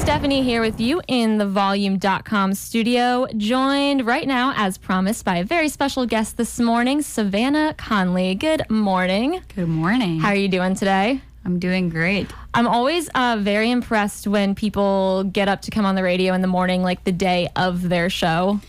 Stephanie here with you in the Volume.com studio, joined right now, as promised, by a very special guest this morning, Savannah Conley. Good morning. Good morning. How are you doing today? I'm doing great. I'm always very impressed when people get up to come on the radio in the morning, like the day of their show.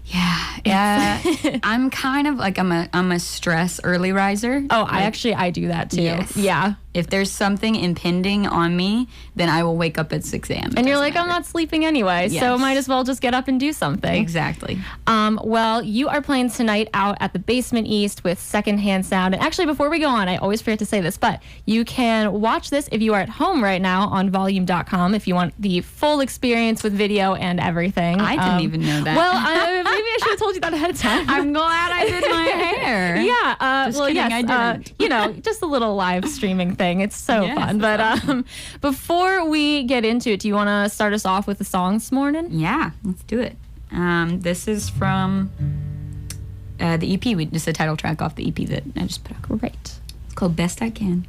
Yeah. I'm kind of like I'm a stress early riser. Oh, like, I do that too. Yes. Yeah. If there's something impending on me, then I will wake up at 6 a.m. And you're like, I'm not sleeping anyway, so might as well just get up and do something. Exactly. Well, you are playing tonight out at the Basement East with Secondhand Sound. And actually, before we go on, I always forget to say this, but you can watch this if you are at home right now on Volume.com if you want the full experience with video and everything. I didn't even know that. Well, maybe I should have told you that ahead of time. I'm glad I did my hair. Yeah. Just kidding, I didn't. Just a little live streaming thing. It's so fun. But awesome. Before we get into it, do you want to start us off with the song this morning? Yeah, let's do it. This is from the EP. Just a title track off the EP that I just put out. Great. It's called Best I Can.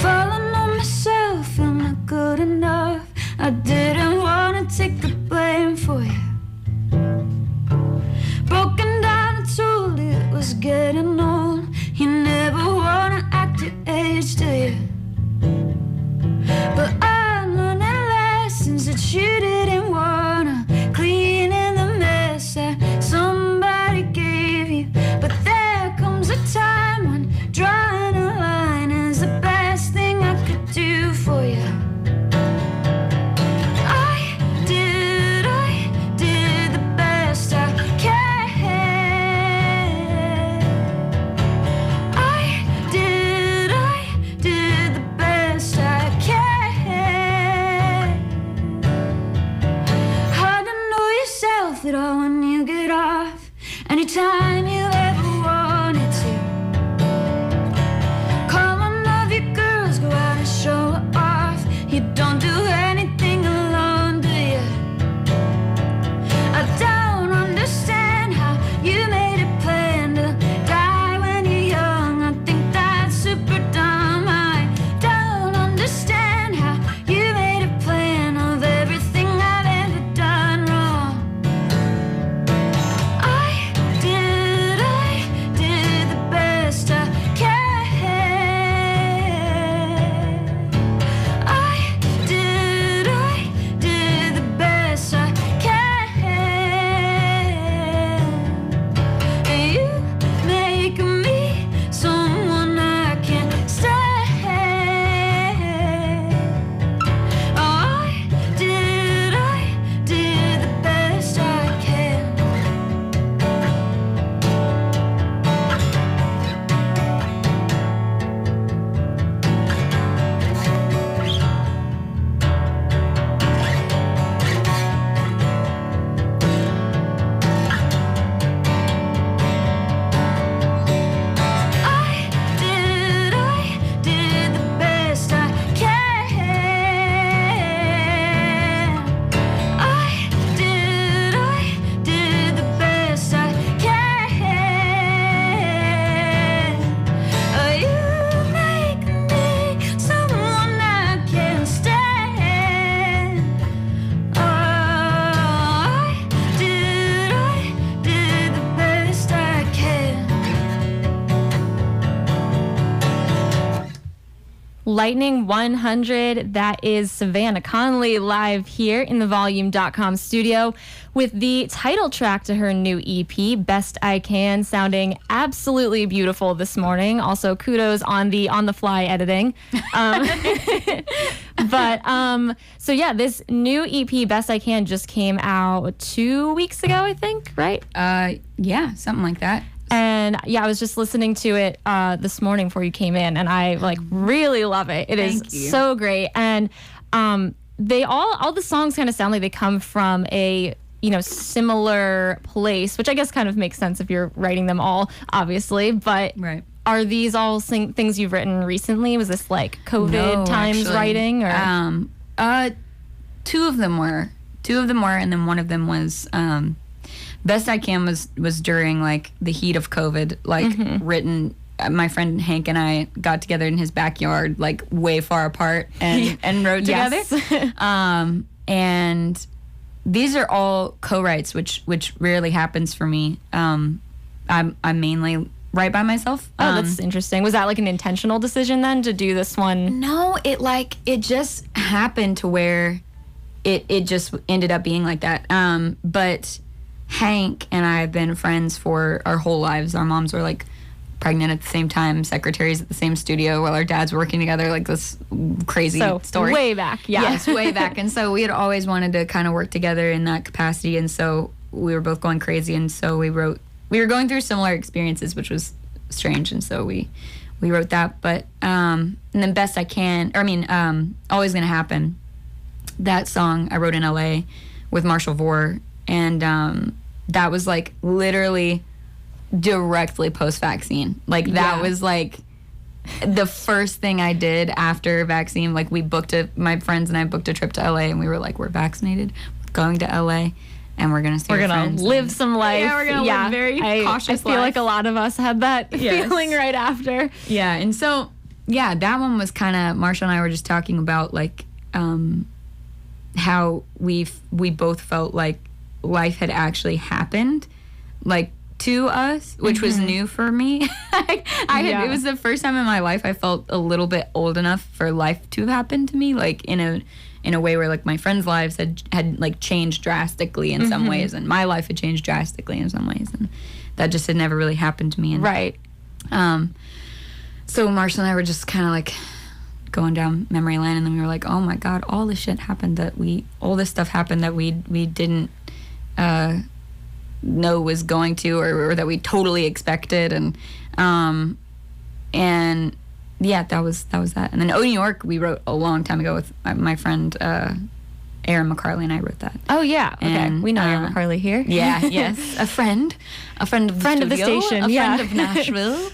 Falling on myself, am I good enough? I didn't want to take the blame for you. Broken down, I told you it was getting old. You never want to act your age, do you? But I'm learning lessons that you didn't want to. Cleaning the mess that somebody gave you. But there comes a time when drawing a line is the best thing I could do for you. It all when you get off anytime you ever wanted to. Call one of your girls, go out and show it off. You don't do anything alone, do you? I don't understand how you made a plan to die when you're young. I think that's super dumb. I don't understand how you made a plan of everything I've ever done wrong. Lightning 100, that is Savannah Conley live here in the Volume.com studio with the title track to her new EP, Best I Can, sounding absolutely beautiful this morning. Also, kudos on the on-the-fly editing. So yeah, this new EP, Best I Can, just came out 2 weeks ago, I think, right? Yeah, something like that. And yeah, I was just listening to it this morning before you came in, and I really love it. It is so great, and they all the songs kind of sound like they come from a similar place, which I guess kind of makes sense if you're writing them all, obviously. But right. Are these all things you've written recently? Was this like COVID times writing, or? Two of them were, and then one of them was Best I Can was during like the heat of COVID, like written. My friend Hank and I got together in his backyard, like way far apart, and wrote together. And these are all co-writes, which rarely happens for me. I mainly write by myself. Oh, that's interesting. Was that like an intentional decision then to do this one? No, it just happened to where it just ended up being like that. But Hank and I have been friends for our whole lives. Our moms were like pregnant at the same time, secretaries at the same studio while our dads working together, like this crazy story. Way back, yeah. Yes, way back. And so we had always wanted to kind of work together in that capacity. And so we were both going crazy. And so we were going through similar experiences, which was strange. And so we wrote that. But, and then Best I Can, Always Gonna Happen. That song I wrote in LA with Marshall Vore. And that was like literally directly post-vaccine. Like that was like the first thing I did after vaccine. Like my friends and I booked a trip to LA, and we were like, we're vaccinated, we're going to LA, and we're gonna see our friends. Live some life. Yeah, we're gonna live very cautious life. I feel like a lot of us had that feeling right after. Yeah, and so that one was kind of, Marshall and I were just talking about like how we both felt like life had actually happened, like to us, which was new for me. It was the first time in my life I felt a little bit old enough for life to have happened to me, like in a way where like my friends' lives had like changed drastically in some ways, and my life had changed drastically in some ways, and that just had never really happened to me. And, right. So Marshall and I were just kind of like going down memory lane, and then we were like, oh my God, all this stuff happened that we didn't know was going to, or that we totally expected, and that was that. And then Oh New York we wrote a long time ago with my friend Aaron McCarley, and I wrote that. Oh yeah, okay. And, we know Aaron McCarley here. Yeah, yes, a friend of the station, a friend of Nashville.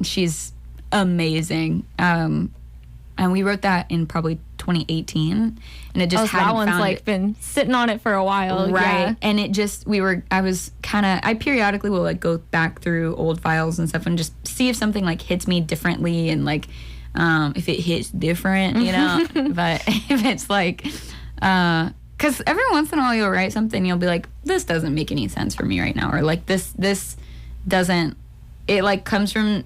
She's amazing. And we wrote that in probably 2018, and it just hadn't that one's found like been sitting on it for a while, right? Yeah. And it just I periodically will like go back through old files and stuff and just see if something like hits me differently, and like if it hits different, you know. But if it's like, because every once in a while you'll write something, you'll be like, this doesn't make any sense for me right now, or like this doesn't. It like comes from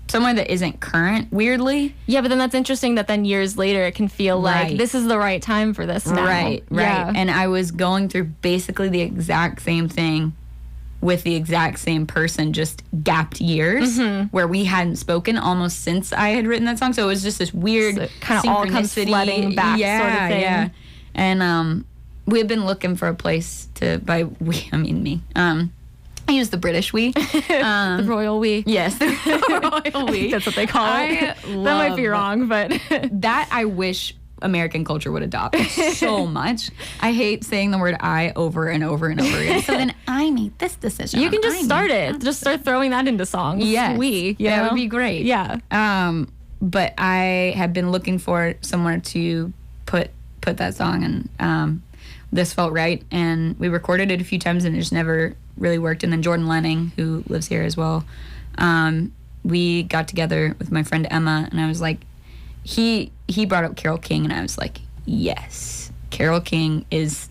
somewhere that isn't current, weirdly. Yeah, but then that's interesting that then years later it can feel like this is the right time for this now. Right. Yeah. And I was going through basically the exact same thing with the exact same person, just gapped years where we hadn't spoken almost since I had written that song. So it was just this weird kind of all comes flooding back sort of thing. Yeah. And we had been looking for a place to, by we, I mean me. I use the British we. The royal we. Yes, the royal we. That's what they call it. That might be wrong, but that I wish American culture would adopt so much. I hate saying the word I over and over and over again. So then I made this decision. You can just start it. Just start throwing that into songs. Yes. We. That would be great. Yeah. But I have been looking for somewhere to put that song, and this felt right. And we recorded it a few times, and it just never really worked. And then Jordan Lenning, who lives here as well, we got together with my friend Emma, and I was like, he brought up Carole King, and I was like, yes, Carole King is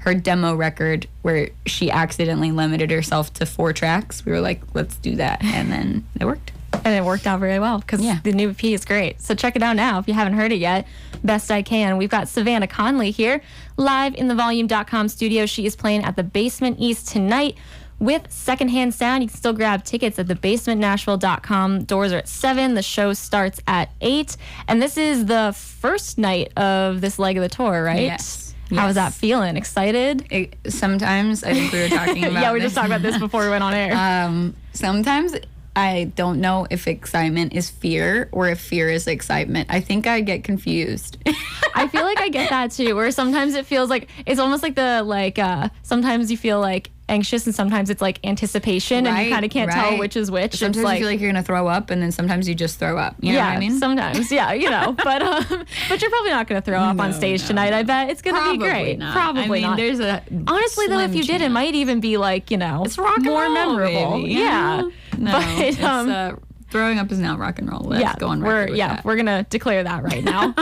her demo record where she accidentally limited herself to 4 tracks. We were like, let's do that, and then it worked. And it worked out very well because the new EP is great. So check it out now if you haven't heard it yet. Best I Can. We've got Savannah Conley here live in the Volume.com studio. She is playing at the Basement East tonight with Secondhand Sound. You can still grab tickets at thebasementnashville.com. Doors are at 7. The show starts at 8. And this is the first night of this leg of the tour, right? Yes. How was that feeling? Excited? Sometimes. I think we were talking about we were just talking about this before we went on air. Sometimes I don't know if excitement is fear or if fear is excitement. I think I get confused. I feel like I get that too, where sometimes it feels like it's almost like sometimes you feel like anxious, and sometimes it's like anticipation, and you kind of can't tell which is which. Sometimes it's like, you feel like you're gonna throw up, and then sometimes you just throw up. You know what I mean? Sometimes, but you're probably not gonna throw up on stage tonight. I bet it's gonna be great. Not. Probably not. There's a honestly though, if you did, it might even be like it's rock and more roll, memorable. Baby, yeah. No, But throwing up is not rock and roll. Let's go on record with that. We're gonna declare that right now.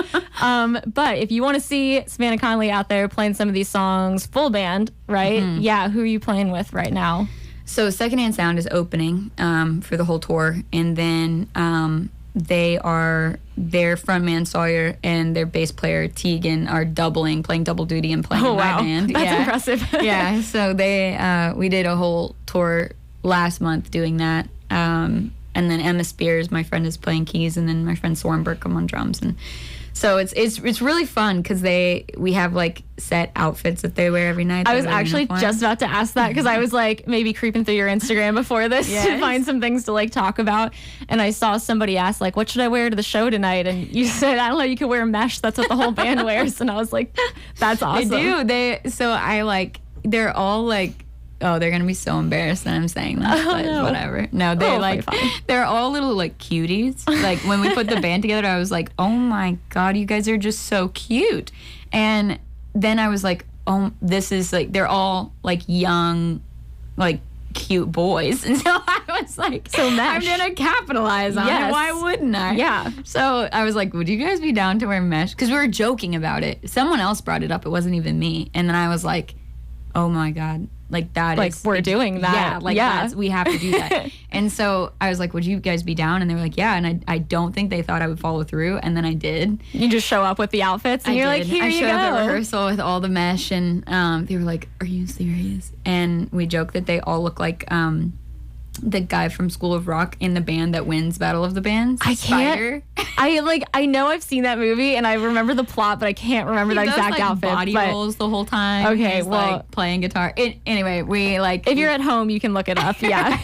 But if you want to see Savannah Conley out there playing some of these songs full band, right? Yeah, who are you playing with right now? So Secondhand Sound is opening for the whole tour, and then their frontman Sawyer and their bass player Tegan are playing double duty and playing in my band. That's impressive. Yeah, so we did a whole tour last month doing that. And then Emma Spears, my friend, is playing keys, and then my friend Soren Burkham on drums. And so it's really fun because we have like set outfits that they wear every night. I was actually just about to ask that because I was like maybe creeping through your Instagram before this to find some things to like talk about, and I saw somebody ask like, what should I wear to the show tonight? And you said, I don't know, you could wear mesh. That's what the whole band wears. And I was like, that's awesome. They do. They're all like, oh, they're gonna be so embarrassed that I'm saying that, but whatever. No, they're all little like cuties. Like when we put the band together, I was like, oh my god, you guys are just so cute. And then I was like, oh, this is like they're all like young, like cute boys. And so I was like, so mesh. I'm gonna capitalize on it. Why wouldn't I? Yeah. So I was like, would you guys be down to wear mesh? Because we were joking about it. Someone else brought it up. It wasn't even me. And then I was like, oh my god. Like that like is we're doing that. We have to do that. And so I was like, would you guys be down? And they were like, yeah. And I don't think they thought I would follow through. And then I did. You just show up with the outfits and you're like, here you go. I showed up at rehearsal with all the mesh, and they were like, are you serious? And we joked that they all look like the guy from School of Rock in the band that wins Battle of the Bands. I can't. I know I've seen that movie and I remember the plot, but I can't remember the exact outfit. Body rolls the whole time. Okay, he's like playing guitar. Anyway, we like. If you're at home, you can look it up. Yeah.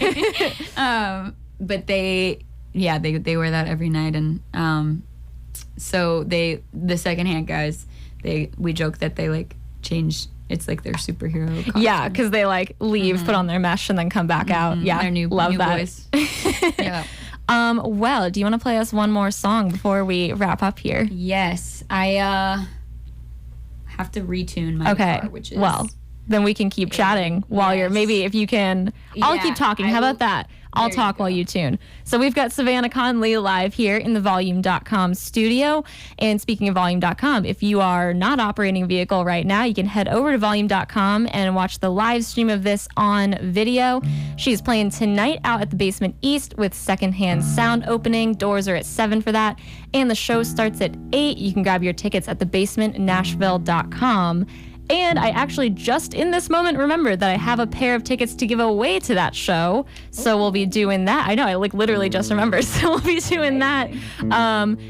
But they wear that every night, and so the Secondhand guys, we joke that they like change. It's like their superhero costume. Yeah, because they like leave, put on their mesh, and then come back out. Yeah, their love new that. Voice. Yeah. Well, do you want to play us one more song before we wrap up here? Yes, I have to retune my guitar, which is then we can keep chatting while you're maybe if you can. I'll keep talking. How about that? I'll talk while you tune. So we've got Savannah Conley live here in the Volume.com studio. And speaking of Volume.com, if you are not operating a vehicle right now, you can head over to Volume.com and watch the live stream of this on video. She's playing tonight out at the Basement East with Secondhand Sound opening. Doors are at 7 for that. And the show starts at 8. You can grab your tickets at thebasementnashville.com. And I actually just in this moment remembered that I have a pair of tickets to give away to that show. So we'll be doing that. I know, I like literally just remembered. So we'll be doing that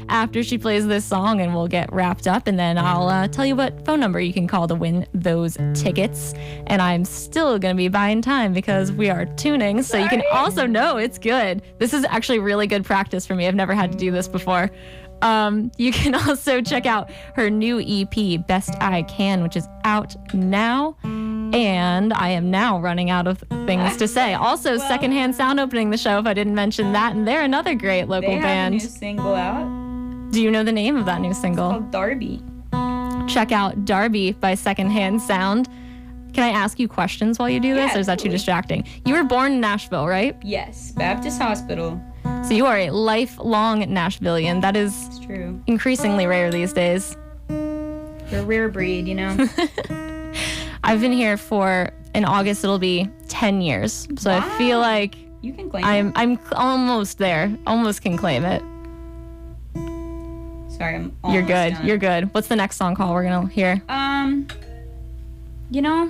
after she plays this song, and we'll get wrapped up. And then I'll tell you what phone number you can call to win those tickets. And I'm still going to be buying time because we are tuning. So you can also know it's good. This is actually really good practice for me. I've never had to do this before. You can also check out her new EP, Best I Can, which is out now. And I am now running out of things to say. Also, Secondhand Sound opening the show, if I didn't mention that. And they're another great local band. They have a new single out. Do you know the name of that new single? It's called Darby. Check out Darby by Secondhand Sound. Can I ask you questions while you do this, or is that too distracting? You were born in Nashville, right? Yes, Baptist Hospital. So you are a lifelong Nashvilleian. That is true. Increasingly rare these days. We're a rare breed, you know? I've been here in August it'll be 10 years. So I feel like you can claim it. I'm almost there. Almost can claim it. Sorry, I'm almost You're good. done. You're good. What's the next song called we're going to hear? You know,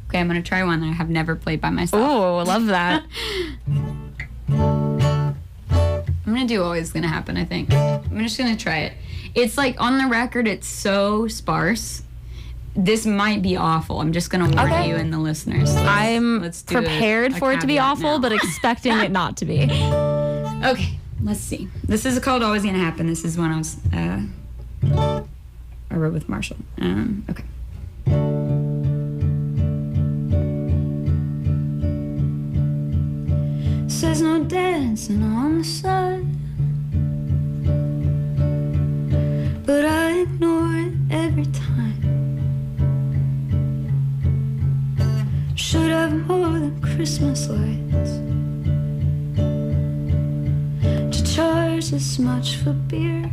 okay, I'm going to try one that I have never played by myself. Oh, love that. I'm going to do Always Gonna Happen, I think. I'm just going to try it. It's like, on the record, it's so sparse. This might be awful. I'm just going to warn you and the listeners. Let's prepared for it to be awful, but expecting it not to be. Okay, let's see. This is called Always Gonna Happen. This is when I was, I wrote with Marshall. Okay. dancing on the side. But I ignore it every time. Should have more than Christmas lights to charge this much for beer.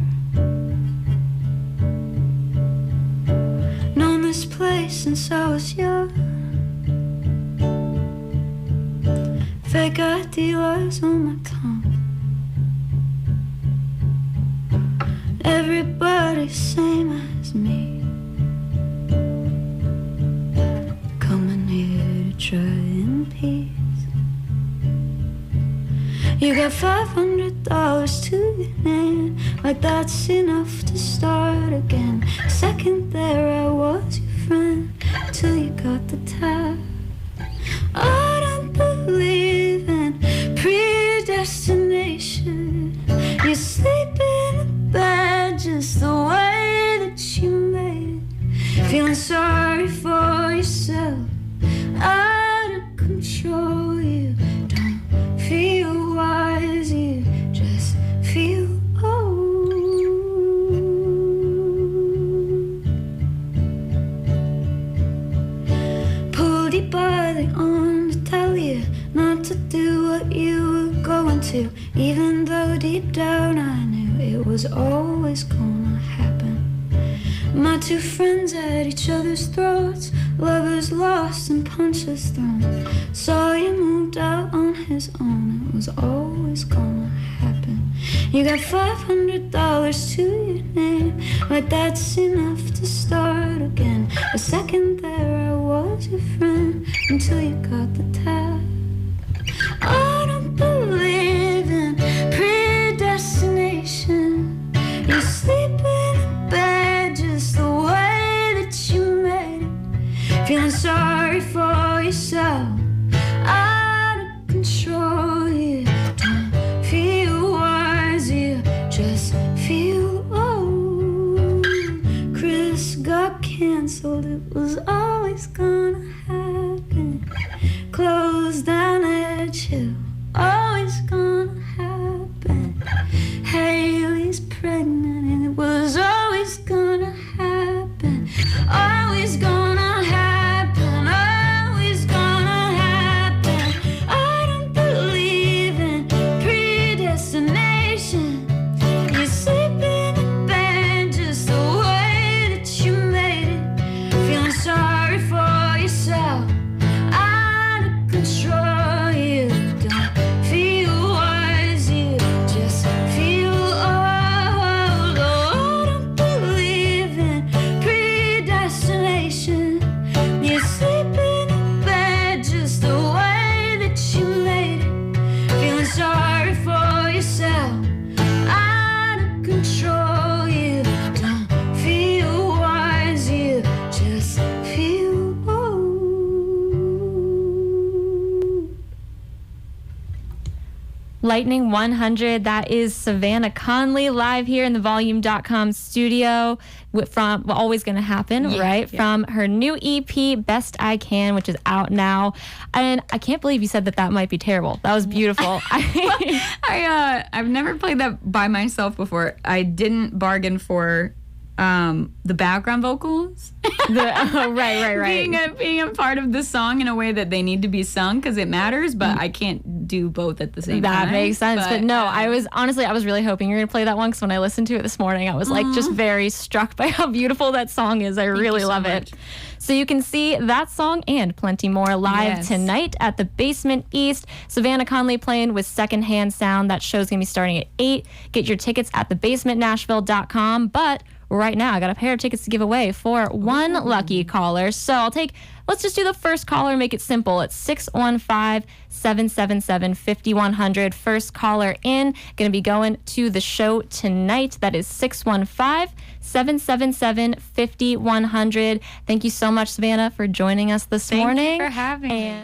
Known this place since I was young. Fake ID lies on my tongue. Everybody's same as me. Coming here to try in peace. You got $500 to your name, like that's enough to start again. Second there I was your friend, till you got the tab. I don't believe in predestination. You sleep in a bed just the way that you made it. Feeling sorry for yourself, out of control. You don't feel wise, you just feel old. Pulled you by the arm to tell you not to do what you were going to, even though deep down I knew it was always gonna happen. My two friends at each other's throats, lovers lost and punches thrown. Saw you moved out on his own, it was always gonna happen. You got $500 to your name, like that's enough to start again. A second there I was your friend, until you got the tab. I don't believe in predestination. You sleep in a bed just the way that you made it. Feeling sorry for yourself, out of control. You don't feel wise, you just feel old. Chris got canceled, it was always gonna happen. Closed down Edge Hill, always gonna happen. Haley's pregnant and it was always gonna happen. Always gonna happen, always gonna happen. I don't believe in predestination. You sleep in a bed just the way that you made it. Feeling sorry for yourself, out of control. You don't feel wise, you just feel old. Oh, I don't believe in predestination. You sleep in a bed just the way that you made it. Feeling sorry for yourself, out of control. You don't feel wise, you just feel old. Lightning 100, that is Savannah Conley live here in the volume.com studio from Always Gonna Happen, right? Yeah. From her new EP, Best I Can, which is out now. And I can't believe you said that might be terrible. That was beautiful. I've never played that by myself before. I didn't bargain for the background vocals. Right. Being a part of the song in a way that they need to be sung because it matters, but I can't do both at the same time. That makes sense. But no, I was really hoping you were going to play that one because when I listened to it this morning, I was like just very struck by how beautiful that song is. I really love it. So you can see that song and plenty more live tonight at the Basement East. Savannah Conley playing with Secondhand Sound. That show's going to be starting at 8. Get your tickets at thebasementnashville.com. But right now, I got a pair of tickets to give away for one lucky caller. So let's just do the first caller, make it simple. It's 615-777-5100. First caller in, going to be going to the show tonight. That is 615-777-5100. Thank you so much, Savannah, for joining us this morning. Thank you for having me.